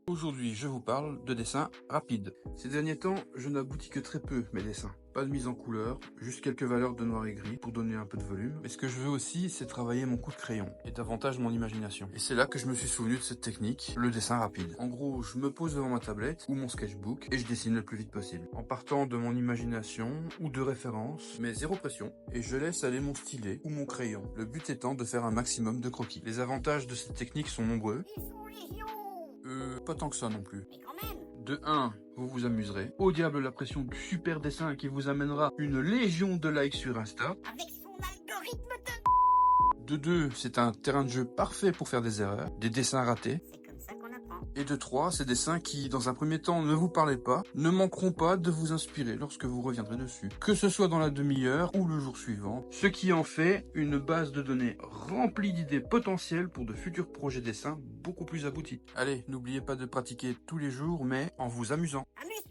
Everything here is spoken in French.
Aujourd'hui, je vous parle de dessins rapides. Ces derniers temps, je n'aboutis que très peu mes dessins. Pas de mise en couleur, juste quelques valeurs de noir et gris pour donner un peu de volume. Mais ce que je veux aussi, c'est travailler mon coup de crayon et davantage mon imagination. Et c'est là que je me suis souvenu de cette technique, le dessin rapide. En gros, je me pose devant ma tablette ou mon sketchbook et je dessine le plus vite possible. En partant de mon imagination ou de référence, mais zéro pression. Et je laisse aller mon stylet ou mon crayon. Le but étant de faire un maximum de croquis. Les avantages de cette technique sont nombreux. Pas tant que ça non plus. Mais quand même. De 1, vous vous amuserez. Au diable la pression du super dessin qui vous amènera une légion de likes sur Insta. Avec son algorithme De 2, c'est un terrain de jeu parfait pour faire des erreurs, des dessins ratés. C'est comme ça qu'on apprend. Et de 3, ces dessins qui, dans un premier temps, ne vous parlaient pas, ne manqueront pas de vous inspirer lorsque vous reviendrez dessus. Que ce soit dans la demi-heure ou le jour suivant, ce qui en fait une base de données remplie d'idées potentielles pour de futurs projets dessins beaucoup plus aboutis. Allez, n'oubliez pas de pratiquer tous les jours, mais en vous amusant. Amuse-toi.